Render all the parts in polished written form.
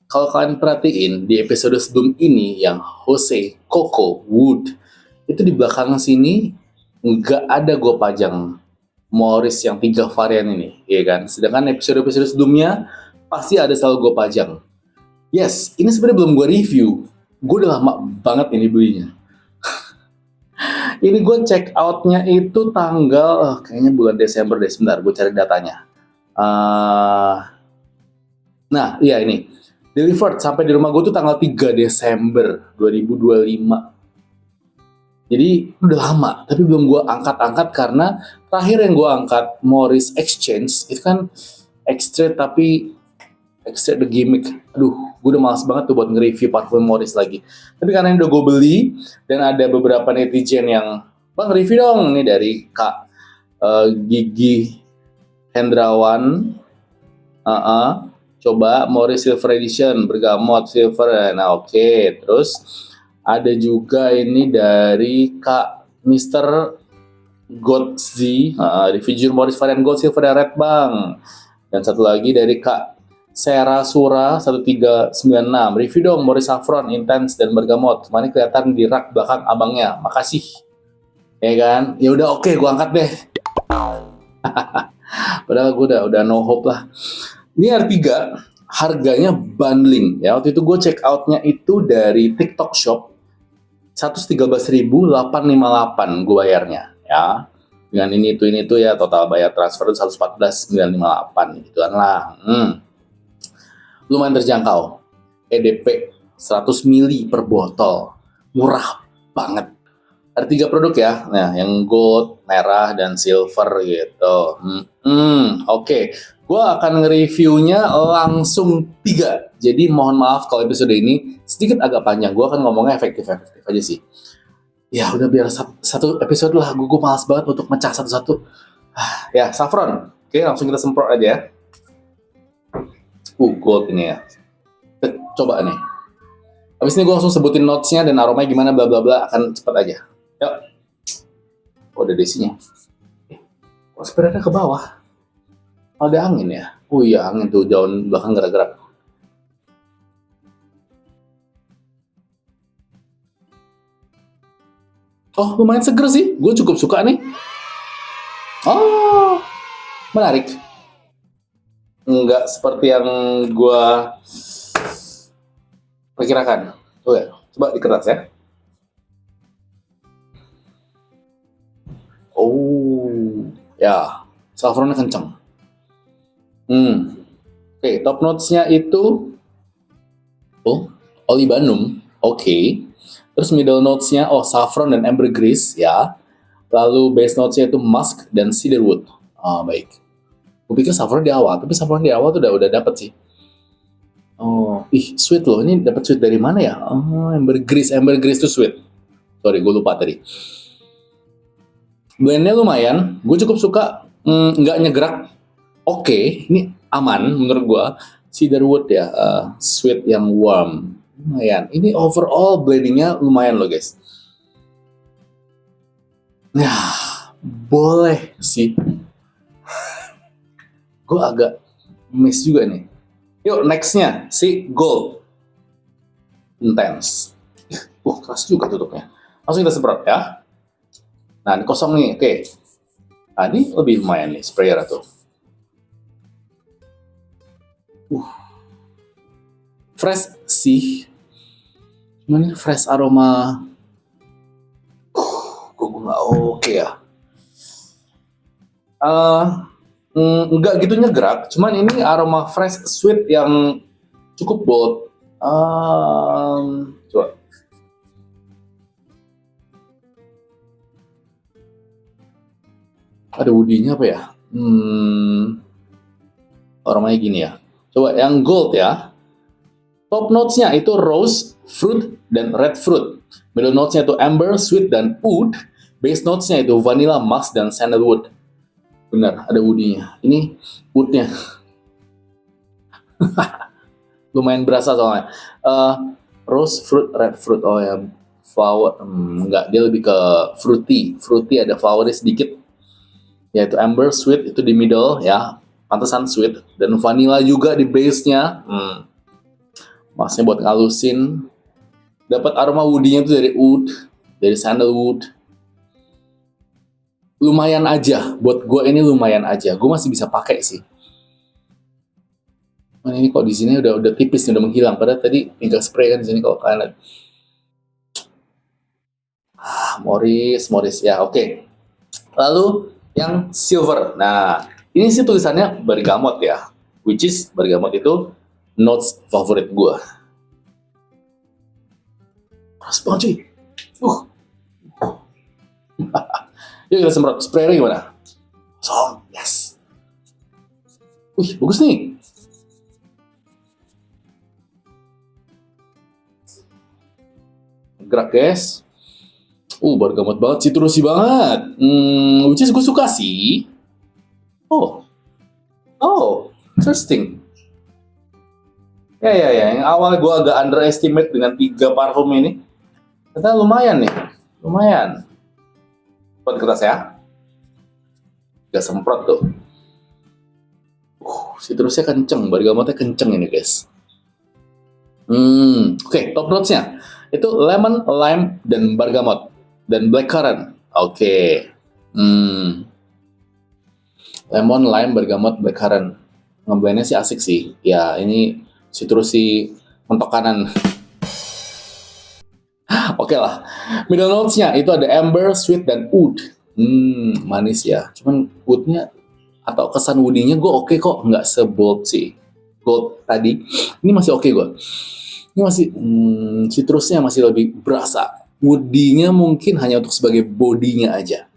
Kalau kalian perhatiin di episode sebelum ini yang Jose, Coco, Wood, itu di belakang sini nggak ada gue pajang Morris yang 3 varian ini, ya kan? Sedangkan episode-episode sebelumnya pasti ada selalu gue pajang. Yes, ini sebenarnya belum gue review. Gue udah lama banget ini belinya. Ini gue check outnya itu tanggal, kayaknya bulan Desember deh. Sebentar, gue cari datanya. Nah, iya ini. Delivered sampai di rumah gue tuh tanggal 3 Desember 2025. Jadi udah lama, tapi belum gue angkat-angkat karena terakhir yang gue angkat Morris Exchange itu kan Extrade tapi Extrade the gimmick. Aduh, gue udah malas banget tuh buat nge-review parfum Morris lagi. Tapi karena ini udah gue beli dan ada beberapa netizen yang bang review dong, ini dari Kak Gigi Hendrawan. Coba Morris Silver Edition bergamot silver. Nah oke. Terus ada juga ini dari Kak Mr. Godzi, review Morris varian Gold, Silver, dan Red Bang. Dan satu lagi dari Kak Sera Sura 1396, review dong Morris Saffron, Intense, dan Bergamot. Kemarin kelihatan di rak belakang abangnya. Makasih. Ya kan? Ya udah oke, gua angkat deh. Padahal gue udah no hope lah. Ini R3 harganya bundling ya. Waktu itu gue check outnya itu dari TikTok Shop 113.858 gue bayarnya ya. Dengan ini itu ya, total bayar transfer 114.958 gitu kan lah. Lumayan terjangkau. EDP 100 ml per botol. Murah banget. Ada 3 produk ya. Nah, yang gold, merah, dan silver gitu. Oke. Gue akan nge-reviewnya langsung 3. Jadi mohon maaf kalau episode ini sedikit agak panjang. Gue akan ngomongnya efektif-efektif aja sih. Ya udah biar satu episode lah. Gue malas banget untuk mecah satu-satu. Ya, saffron. Oke, langsung kita semprot aja ya. Gold ini ya. Coba nih. Habis ini gue langsung sebutin notes-nya dan aromanya gimana bla bla bla, akan cepat aja. Yuk. Oh, ada desinya. Kok spraynya ke bawah? Ada angin ya? Oh iya, angin tuh, daun belakang gerak-gerak. Oh, lumayan seger sih. Gue cukup suka nih. Oh, menarik. Enggak seperti yang gue perkirakan. Oh ya, coba dikeras ya. Oh, ya, saffronnya kenceng. Oke, top notes-nya itu olibanum, oke. Terus middle notes-nya saffron dan ambergris ya. Lalu base notes-nya itu musk dan cedarwood. Baik. Gue pikir saffron di awal, tapi saffron di awal tuh udah dapet sih. Sweet loh. Ini dapat sweet dari mana ya? Ambergris tuh sweet. Sorry, gue lupa tadi. Blendnya lumayan, gue cukup suka, nggak nyegerak. Oke, ini aman menurut gue. Cedarwood ya, sweet yang warm, lumayan. Ini overall blendingnya lumayan loh guys. Nah, boleh sih. Gue agak miss juga nih. Yuk nextnya si gold intense. Keras juga tutupnya. Langsung kita semprot ya. Nah, ini kosong nih, oke. Nah, ini lebih lumayan nih sprayer tuh. Fresh sih. Cuman ini fresh aroma. Kok gue nggak oke ya. Enggak gitu nyegerak. Cuman ini aroma fresh sweet yang cukup bold. Coba. Ada woody-nya apa ya? Aromanya gini ya. Coba yang gold ya. Top notes-nya itu rose, fruit, dan red fruit. Middle notes-nya itu amber, sweet, dan oud. Base notes-nya itu vanilla, musk, dan sandalwood. Benar, ada woody-nya. Ini wood-nya. Lumayan berasa soalnya. Rose, fruit, red fruit. Oh ya, flower. Enggak, dia lebih ke fruity. Fruity ada flower-nya sedikit. Yaitu amber, sweet, itu di middle ya. Pantesan sweet. Dan vanilla juga di base-nya. Maksudnya buat ngalusin. Dapat aroma woody-nya tuh dari oud, dari sandalwood. Lumayan aja, buat gue ini lumayan aja. Gue masih bisa pakai sih. Ini kok di sini udah tipis, udah menghilang. Padahal tadi tinggal spray kan di sini kalau kalian lihat. Morris ya, oke. Lalu yang silver. Nah, ini sih tulisannya bergamot ya, which is bergamot itu notes favorit gue. Keras banget cuy. Yuk kita semprot. Spraynya gimana? Yes. Wih, bagus nih. Gerak guys. Bergamot banget, citrusi banget. Which is gue suka sih. Oh, interesting. Ya. Yang awalnya gue agak underestimate dengan 3 parfum ini. Ternyata lumayan nih. Lumayan. Buat kertas ya. Gak semprot tuh. Citrusnya kenceng, bergamotnya kenceng ini guys. Oke, top notes-nya. Itu lemon, lime, dan bergamot. Dan blackcurrant. Oke. Lemon, lime, bergamot, blackcurrant. Ngeblendnya sih asik sih. Ya, ini citrusi mentok kanan. Oke lah. Middle notes-nya itu ada amber, sweet, dan oud. Manis ya. Cuman oud-nya atau kesan woody-nya gue oke kok. Nggak sebold sih gold tadi. Ini masih oke gue. Ini masih citrusnya masih lebih berasa. Woody-nya mungkin hanya untuk sebagai bodinya aja.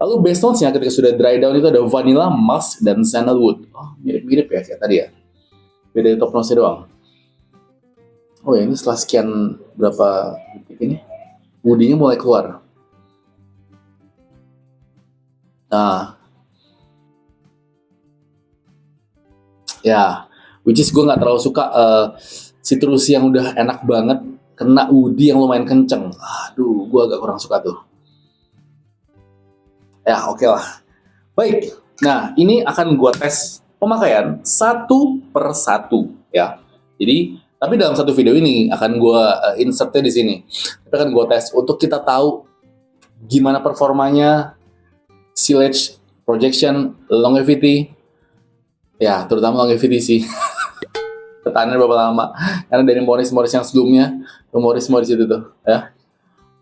Lalu base notes-nya ketika sudah dry down itu ada vanilla, musk, dan sandalwood. Mirip-mirip ya kayak tadi ya. Beda di top notes-nya doang. Ya ini setelah sekian berapa detik ini, woody-nya mulai keluar. Nah. Ya, which is gue nggak terlalu suka citrusi yang udah enak banget kena woody yang lumayan kenceng. Aduh, gue agak kurang suka tuh. Ya, oke lah. Baik, nah ini akan gue tes pemakaian satu per satu ya. Jadi, tapi dalam satu video ini akan gue insertnya di sini. Tapi akan gue tes untuk kita tahu gimana performanya, silage, projection, longevity. Ya, terutama longevity sih. Bertahan berapa lama? Karena dari Morris yang sebelumnya ke Morris itu tuh, ya.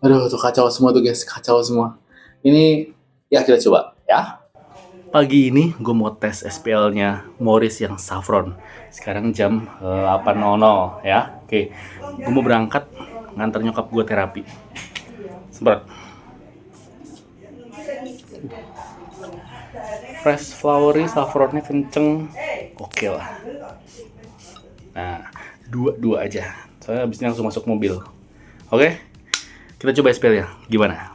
Aduh, tuh kacau semua tuh guys, kacau semua. Ini ya kita coba, ya. Pagi ini gue mau tes SPL-nya Morris yang saffron. Sekarang jam 8.00 ya. Oke, gue mau berangkat nganter nyokap gue terapi. Semprot. Fresh flowery, saffronnya kenceng. Oke lah. Nah, dua aja. Soalnya abis ini langsung masuk mobil. Oke? Kita coba SPL-nya. Gimana?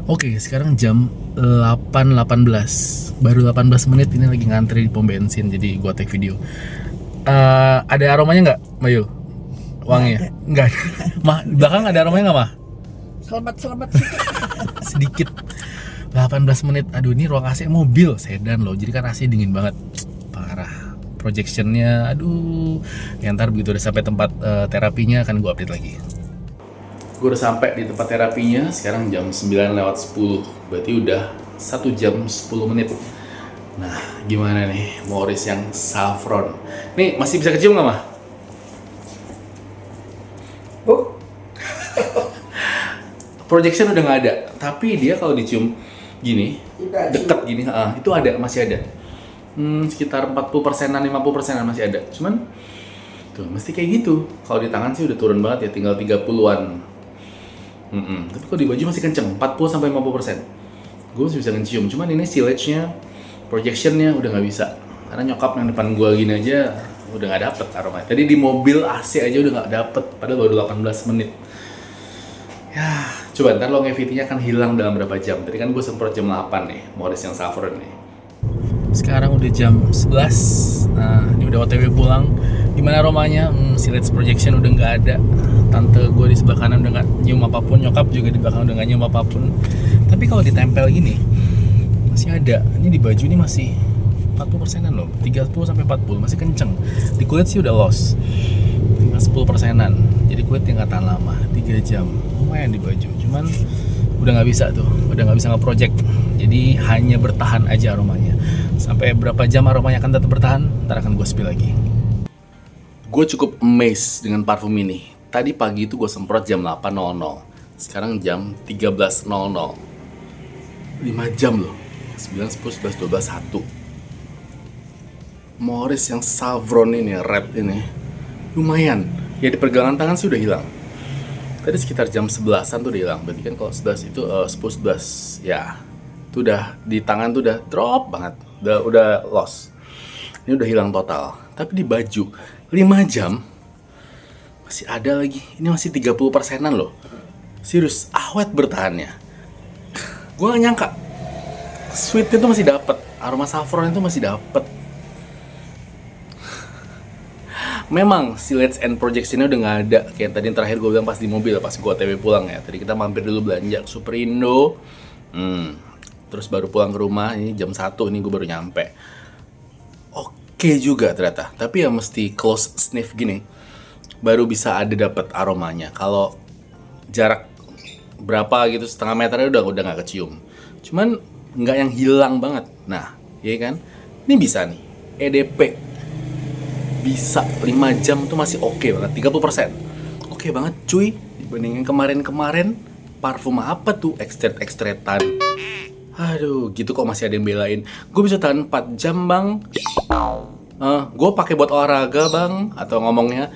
Oke, sekarang jam 8.18. Baru 18 menit ini lagi ngantri di pom bensin. Jadi gua take video. Ada aromanya nggak, Mayul? Wanginya? Nggak ada. Mah, belakang ada aromanya nggak, Mah? Selamat. Sedikit. 18 menit. Aduh, ini ruang AC mobil sedan loh. Jadi kan AC dingin banget. Parah. Projectionnya, aduh. Ya, ntar begitu udah sampai tempat terapinya akan gue update lagi. Gue udah sampai di tempat terapinya. Sekarang jam 9:10. Berarti udah 1 jam 10 menit. Nah, gimana nih Morris yang saffron? Nih, masih bisa kecium nggak, Mah? Projection udah nggak ada. Tapi dia kalau dicium gini, deket gini, itu ada, masih ada. Sekitar 40%-an, 50%-an masih ada. Cuman tuh mesti kayak gitu. Kalau di tangan sih udah turun banget ya, tinggal 30-an. Tapi kalau di baju masih kenceng, 40-50%. Gue masih bisa ngecium. Cuman ini silage-nya, projection-nya udah nggak bisa. Karena nyokap yang depan gue gini aja udah nggak dapet aromanya. Tadi di mobil AC aja udah nggak dapet, padahal baru 18 menit. Ya, coba ntar longevity-nya akan hilang dalam berapa jam. Tadi kan gue semprot jam 8 nih, Morris yang saffron nih. Sekarang udah jam 11. Nah, ini udah OTW pulang. Gimana aromanya? Silage projection udah nggak ada. Tante gue di sebelah kanan udah nggak nyium apapun. Nyokap juga di belakang udah nggak nyium apapun. Tapi kalau ditempel gini masih ada. Ini di baju ini masih 40%-an loh. 30-40 masih kenceng. Di kulit sih udah loss. Tinggal 10%-an. Jadi kulit tinggal tahan lama 3 jam. Lumayan di baju. Cuman udah nggak bisa tuh, udah nggak bisa nge-project. Jadi hanya bertahan aja aromanya. Sampai berapa jam aromanya akan tetap bertahan, ntar akan gue spill lagi. Gue cukup amazed dengan parfum ini. Tadi pagi itu gue semprot jam 8.00. Sekarang jam 13.00. 5 jam loh. 9, 10, 11, 12, 1. Morris yang Saffron ini, red ini, lumayan. Ya di pergelangan tangan sih udah hilang. Tadi sekitar jam 11-an tuh udah hilang. Berarti kan kalau 11 itu 10, 11. Ya, itu udah di tangan tuh udah drop banget. Udah lost. Ini udah hilang total. Tapi di baju 5 jam masih ada lagi. Ini masih 30%-an loh. Serius, awet bertahannya. Gue gak nyangka sweetnya tuh masih dapet, aroma saffron itu masih dapet. Memang si Let's End Project-nya udah gak ada. Kayak tadi yang terakhir gue bilang pas di mobil, pas gue OTW pulang ya. Tadi kita mampir dulu belanja ke Superindo. Terus baru pulang ke rumah, ini jam 1 ini gue baru nyampe. Oke juga ternyata, tapi ya mesti close sniff gini baru bisa ada dapet aromanya. Kalau jarak berapa gitu, setengah meternya udah nggak kecium. Cuman nggak yang hilang banget. Nah, iya kan? Ini bisa nih, EDP bisa 5 jam tuh masih oke banget, 30%. Oke banget cuy, dibandingin kemarin-kemarin parfum apa tuh, ekstret-ekstretan. Aduh, gitu kok masih ada yang belain. Gue bisa tahan 4 jam bang. Gue pakai buat olahraga bang, atau ngomongnya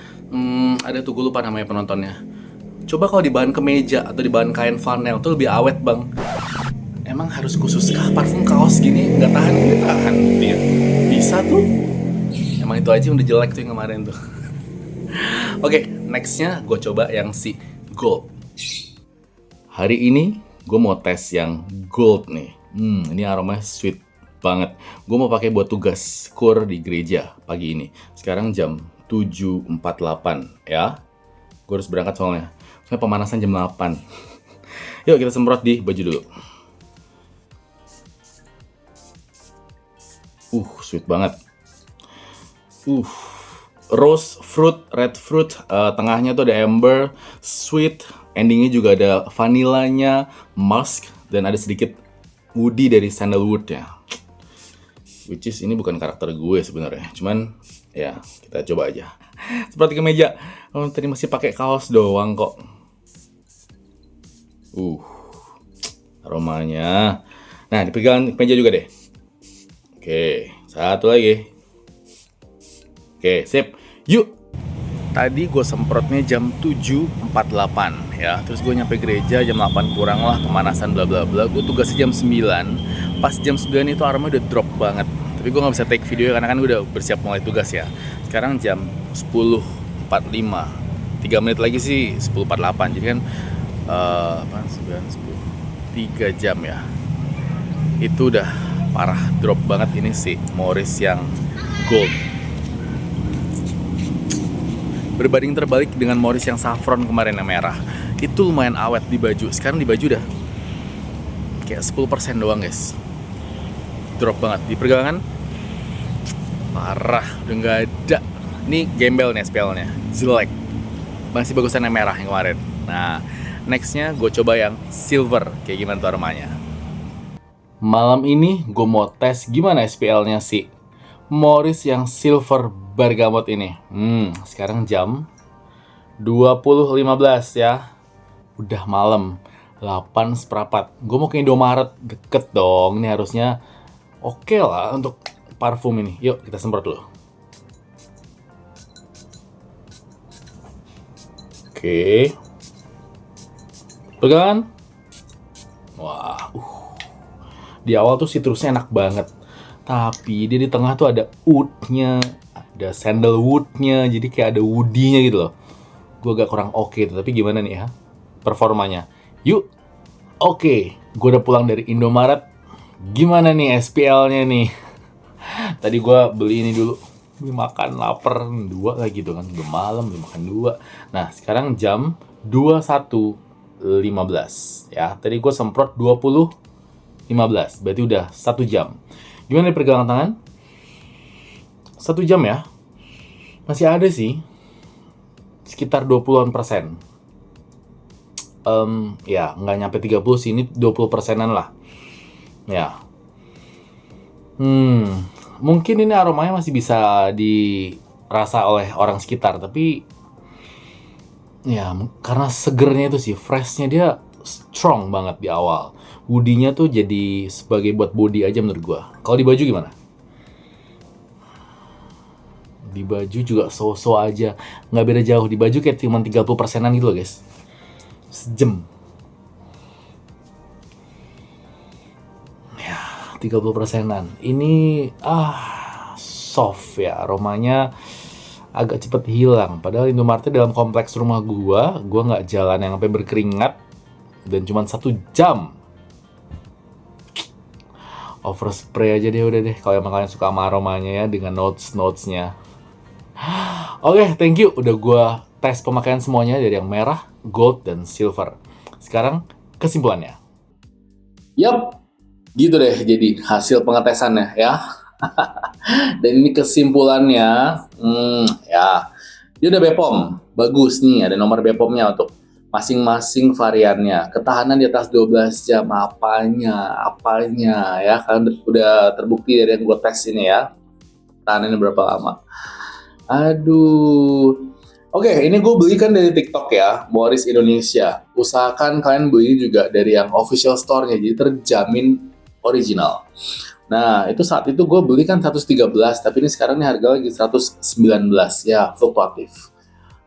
ada tuh gue lupa namanya penontonnya. Coba kalau di bahan kemeja atau di bahan kain flanel tuh lebih awet bang. Emang harus khusus kah parfum kaos gini nggak tahan? Nggak tahan dia. Bisa tuh. Emang itu aja yang udah jelek tuh yang kemarin tuh. Oke, nextnya gue coba yang si gold. Hari ini gue mau tes yang gold nih. Ini aromanya sweet banget. Gue mau pakai buat tugas kur di gereja pagi ini. Sekarang jam 7.48 ya. Gue harus berangkat soalnya pemanasan jam 8. Yuk kita semprot di baju dulu. Sweet banget. Rose fruit, red fruit, tengahnya tuh ada amber, sweet, endingnya juga ada vanilanya, musk, dan ada sedikit woody dari sandalwood ya. Which is ini bukan karakter gue sebenarnya, cuman ya kita coba aja. Seperti kemeja, tadi masih pakai kaos doang kok. Aromanya. Nah, dipegang kemeja juga deh. Oke, satu lagi. Oke, sip. Yuk. Tadi gue semprotnya jam 7.48 ya. Terus gue nyampe gereja jam 8 kurang lah, pemanasan bla bla bla. Gue tugasnya jam 9. Pas jam 9 itu aromanya udah drop banget. Tapi gue gak bisa take video karena kan udah bersiap mulai tugas ya. Sekarang jam 10.45. 3 menit lagi sih 10.48. Jadi kan 9, 10 3 jam ya. Itu udah parah drop banget ini sih Morris yang gold. Berbanding terbalik dengan Morris yang saffron kemarin yang merah. Itu lumayan awet di baju. Sekarang di baju udah kayak 10% doang guys. Drop banget. Di pergelangan parah, udah nggak ada. Ini gembel nih SPL-nya, jelek. Masih bagusan yang merah yang kemarin. Nah, nextnya gue coba yang silver. Kayak gimana tuh aromanya. Malam ini gue mau tes gimana SPL-nya sih Morris yang silver bergamot ini. Sekarang jam 20.15 ya. Udah malam 8:15. Gue mau ke Indomaret, deket dong. Ini harusnya oke lah untuk parfum ini. Yuk kita semprot dulu. Oke. Pegangan. Wah, di awal tuh citrusnya enak banget. Tapi dia di tengah tuh ada oud-nya, ada sandalwood-nya, jadi kayak ada woody-nya gitu loh. Gue agak kurang oke tuh, tapi gimana nih ya performanya? Yuk, oke. Gue udah pulang dari Indomaret. Gimana nih SPL-nya nih? Tadi gue beli ini dulu, beli makan lapar 2 lagi tuh kan, udah malam beli makan 2. Nah sekarang jam 21.15 ya. Tadi gue semprot 20.15, berarti udah 1 jam. Gimana di pergelangan tangan? 1 jam ya. Masih ada sih. sekitar 20-an persen. Ya nggak nyampe 30 sih, ini 20 persenan lah. Ya. Mungkin ini aromanya masih bisa dirasa oleh orang sekitar, tapi ya karena segernya itu sih, freshnya dia strong banget di awal. Woody-nya tuh jadi sebagai buat body aja menurut gua. Kalau di baju gimana? Di baju juga so-so aja, nggak beda jauh. Di baju kayak cuma 30 persenan gitu loh guys, sejam ya, 30 persenan. Ini soft ya, aromanya agak cepet hilang. Padahal Indomaretnya dalam kompleks rumah gua nggak jalan yang sampai berkeringat dan cuma 1 jam. Overspray aja deh udah deh kalau emang kalian suka sama aromanya ya, dengan notesnya. Oke, thank you udah gua tes pemakaian semuanya dari yang merah, gold, dan silver. Sekarang kesimpulannya. Yap, gitu deh jadi hasil pengetesannya ya. Dan ini kesimpulannya, ya, dia udah BPOM, bagus nih, ada nomor BPOM-nya untuk masing-masing variannya. Ketahanan di atas 12 jam, apanya ya, kan udah terbukti dari yang gue tes ini ya. Tahanannya berapa lama. Aduh. Oke, ini gue beli kan dari TikTok ya, Morris Indonesia. Usahakan kalian beli juga dari yang official store-nya, jadi terjamin original. Nah, itu saat itu gue beli kan 113, tapi ini sekarang nih harga lagi 119, ya fluktuatif.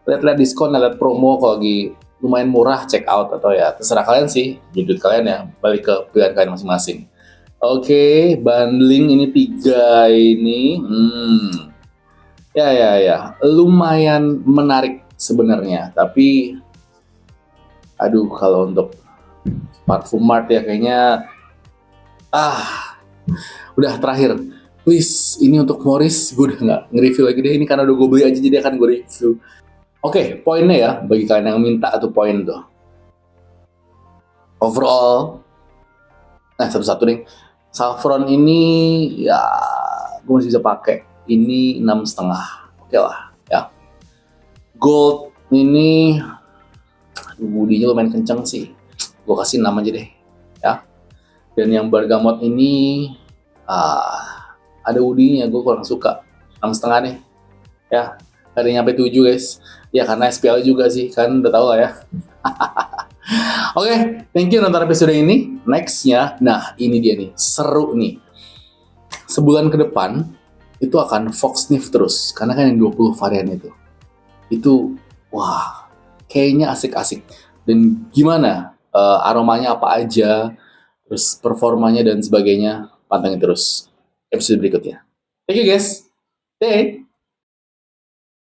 Lihat-lihat diskon, lihat promo, kalau lagi lumayan murah, check out, atau ya terserah kalian sih, budget kalian ya, balik ke pilihan kalian masing-masing. Oke, bundling ini 3 ini, ya, lumayan menarik sebenarnya, tapi aduh kalau untuk Parfumart ya kayaknya udah terakhir, please, ini untuk Morris gue udah nggak nge-review lagi deh, ini karena udah gue beli aja jadi akan gue review. Oke, poinnya ya bagi kalian yang minta tuh poin tuh. Overall, satu-satu nih, saffron ini ya gue masih bisa pakai, ini 6,5, oke lah ya. Gold ini woody-nya lumayan kenceng sih, gue kasih 6 aja deh ya. Dan yang bergamot ini ada woody-nya, gue kurang suka, 6,5 nih ya. Ada yang nyampe 7 guys ya, karena SPL juga sih, kan udah tau lah ya. Oke, thank you nonton episode ini. Nextnya, nah ini dia nih, seru nih. Sebulan ke depan itu akan Fox Sniff terus, karena kan yang 20 varian itu wah, kayaknya asik-asik. Dan gimana aromanya apa aja, terus performanya dan sebagainya, pantengin terus episode berikutnya. Thank you guys. Bye.